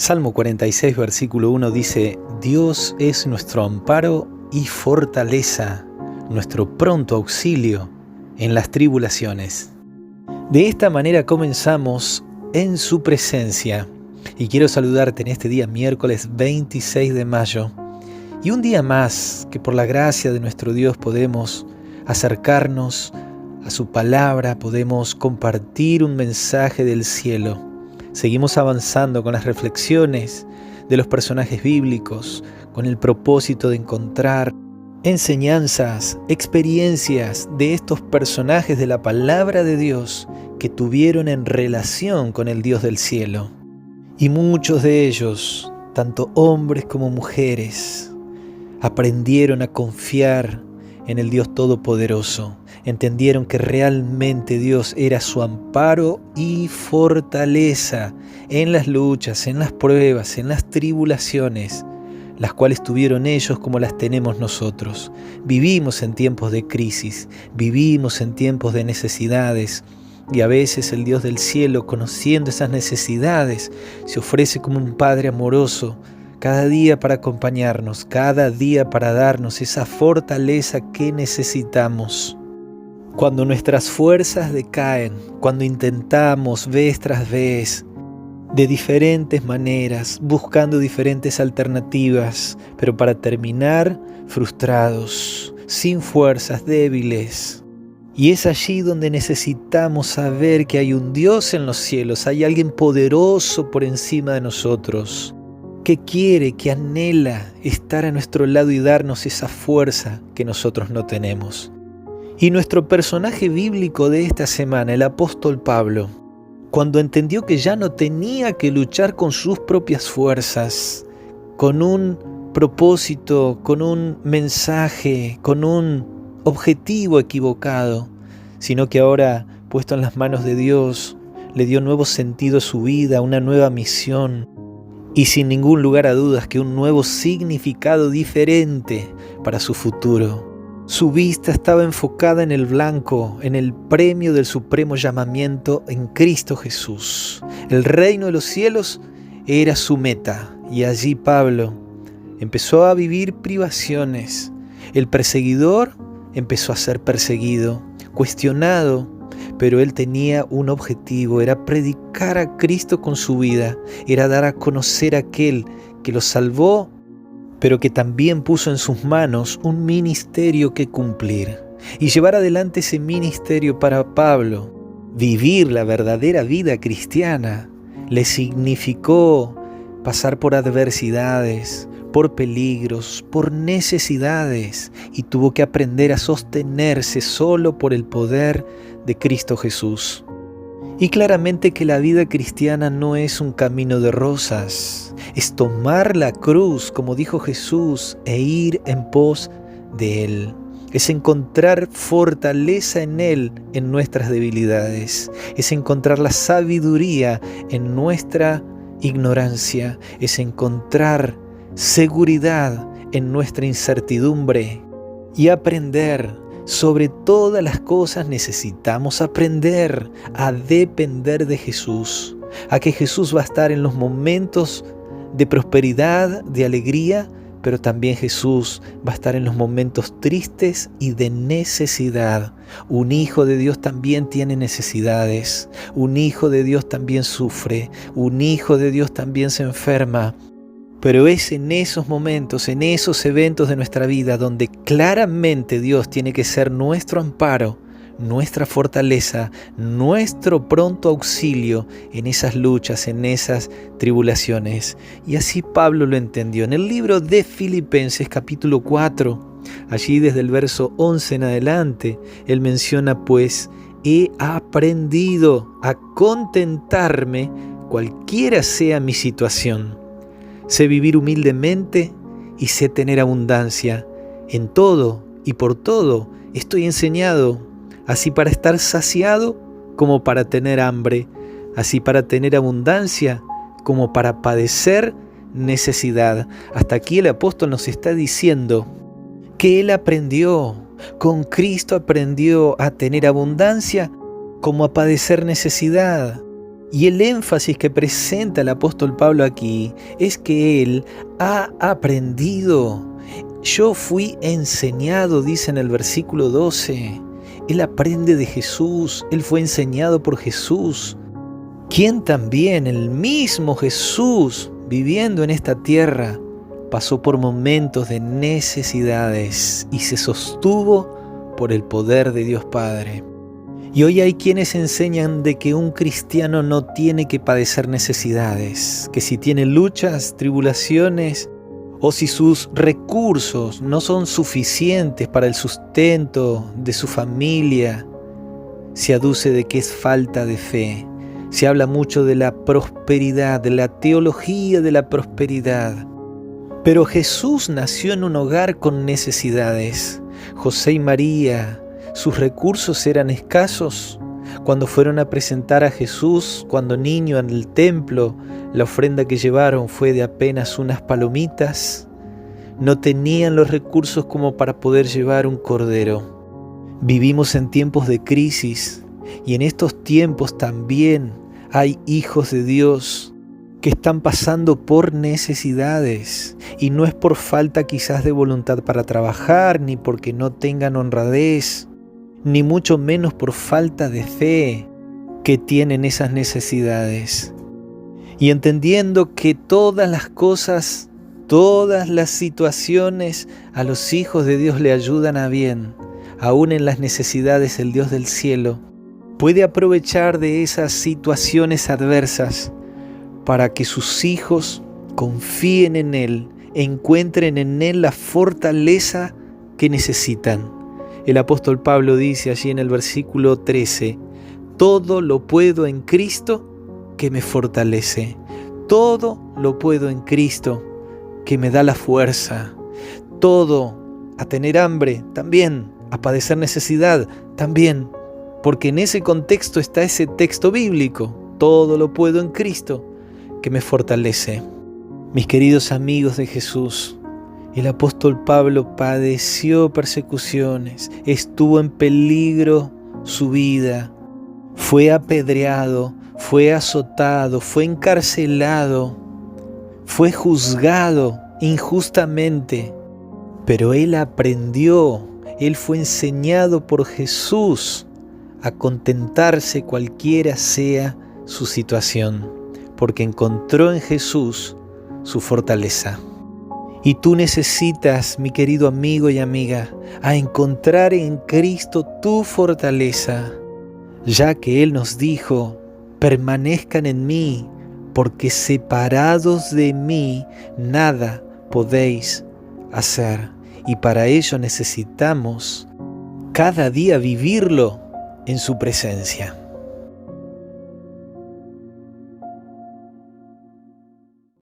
Salmo 46, versículo 1 dice: Dios es nuestro amparo y fortaleza, nuestro pronto auxilio en las tribulaciones. De esta manera comenzamos en su presencia. Y quiero saludarte en este día miércoles 26 de mayo. Y un día más que por la gracia de nuestro Dios podemos acercarnos a su palabra, podemos compartir un mensaje del cielo. Seguimos avanzando con las reflexiones de los personajes bíblicos, con el propósito de encontrar enseñanzas, experiencias de estos personajes de la palabra de Dios que tuvieron en relación con el Dios del cielo. Y muchos de ellos, tanto hombres como mujeres, aprendieron a confiar en el Dios Todopoderoso. Entendieron que realmente Dios era su amparo y fortaleza en las luchas, en las pruebas, en las tribulaciones, las cuales tuvieron ellos como las tenemos nosotros. Vivimos en tiempos de crisis, vivimos en tiempos de necesidades, y a veces el Dios del cielo, conociendo esas necesidades, se ofrece como un Padre amoroso, cada día para acompañarnos, cada día para darnos esa fortaleza que necesitamos. Cuando nuestras fuerzas decaen, cuando intentamos vez tras vez, de diferentes maneras, buscando diferentes alternativas, pero para terminar frustrados, sin fuerzas, débiles. Y es allí donde necesitamos saber que hay un Dios en los cielos, hay alguien poderoso por encima de nosotros, que quiere, que anhela estar a nuestro lado y darnos esa fuerza que nosotros no tenemos. Y nuestro personaje bíblico de esta semana, el apóstol Pablo, cuando entendió que ya no tenía que luchar con sus propias fuerzas, con un propósito, con un mensaje, con un objetivo equivocado, sino que ahora, puesto en las manos de Dios, le dio nuevo sentido a su vida, una nueva misión, y sin ningún lugar a dudas que un nuevo significado diferente para su futuro. Su vista estaba enfocada en el blanco, en el premio del supremo llamamiento en Cristo Jesús. El reino de los cielos era su meta, y allí Pablo empezó a vivir privaciones. El perseguidor empezó a ser perseguido, cuestionado, pero él tenía un objetivo, era predicar a Cristo con su vida, era dar a conocer a aquel que lo salvó, pero que también puso en sus manos un ministerio que cumplir. Y llevar adelante ese ministerio para Pablo, vivir la verdadera vida cristiana, le significó pasar por adversidades, por peligros, por necesidades, y tuvo que aprender a sostenerse solo por el poder de Cristo Jesús. Y claramente que la vida cristiana no es un camino de rosas, es tomar la cruz, como dijo Jesús, e ir en pos de Él. Es encontrar fortaleza en Él en nuestras debilidades, es encontrar la sabiduría en nuestra ignorancia, es encontrar seguridad en nuestra incertidumbre y aprender. Sobre todas las cosas necesitamos aprender a depender de Jesús, a que Jesús va a estar en los momentos de prosperidad, de alegría, pero también Jesús va a estar en los momentos tristes y de necesidad. Un hijo de Dios también tiene necesidades, un hijo de Dios también sufre, un hijo de Dios también se enferma. Pero es en esos momentos, en esos eventos de nuestra vida donde claramente Dios tiene que ser nuestro amparo, nuestra fortaleza, nuestro pronto auxilio en esas luchas, en esas tribulaciones. Y así Pablo lo entendió. En el libro de Filipenses capítulo 4, allí desde el verso 11 en adelante, él menciona: pues he aprendido a contentarme cualquiera sea mi situación. Sé vivir humildemente y sé tener abundancia. En todo y por todo estoy enseñado, así para estar saciado como para tener hambre, así para tener abundancia como para padecer necesidad. Hasta aquí el apóstol nos está diciendo que él aprendió, con Cristo aprendió a tener abundancia como a padecer necesidad. Y el énfasis que presenta el apóstol Pablo aquí es que él ha aprendido. Yo fui enseñado, dice en el versículo 12. Él aprende de Jesús, él fue enseñado por Jesús, quien también, el mismo Jesús, viviendo en esta tierra, pasó por momentos de necesidades y se sostuvo por el poder de Dios Padre. Y hoy hay quienes enseñan de que un cristiano no tiene que padecer necesidades, que si tiene luchas, tribulaciones, o si sus recursos no son suficientes para el sustento de su familia, se aduce de que es falta de fe. Se habla mucho de la prosperidad, de la teología de la prosperidad. Pero Jesús nació en un hogar con necesidades. José y María, sus recursos eran escasos. Cuando fueron a presentar a Jesús, cuando niño en el templo, la ofrenda que llevaron fue de apenas unas palomitas. No tenían los recursos como para poder llevar un cordero. Vivimos en tiempos de crisis y en estos tiempos también hay hijos de Dios que están pasando por necesidades, y no es por falta quizás de voluntad para trabajar, ni porque no tengan honradez, ni mucho menos por falta de fe que tienen esas necesidades. Y entendiendo que todas las cosas, todas las situaciones a los hijos de Dios le ayudan a bien, aún en las necesidades el Dios del cielo puede aprovechar de esas situaciones adversas para que sus hijos confíen en Él, encuentren en Él la fortaleza que necesitan. El apóstol Pablo dice allí en el versículo 13, todo lo puedo en Cristo que me fortalece. Todo lo puedo en Cristo que me da la fuerza. Todo, a tener hambre también, a padecer necesidad también, porque en ese contexto está ese texto bíblico. Todo lo puedo en Cristo que me fortalece. Mis queridos amigos de Jesús, el apóstol Pablo padeció persecuciones, estuvo en peligro su vida, fue apedreado, fue azotado, fue encarcelado, fue juzgado injustamente, pero él aprendió, él fue enseñado por Jesús a contentarse cualquiera sea su situación, porque encontró en Jesús su fortaleza. Y tú necesitas, mi querido amigo y amiga, a encontrar en Cristo tu fortaleza, ya que Él nos dijo, permanezcan en mí, porque separados de mí nada podéis hacer. Y para ello necesitamos cada día vivirlo en su presencia.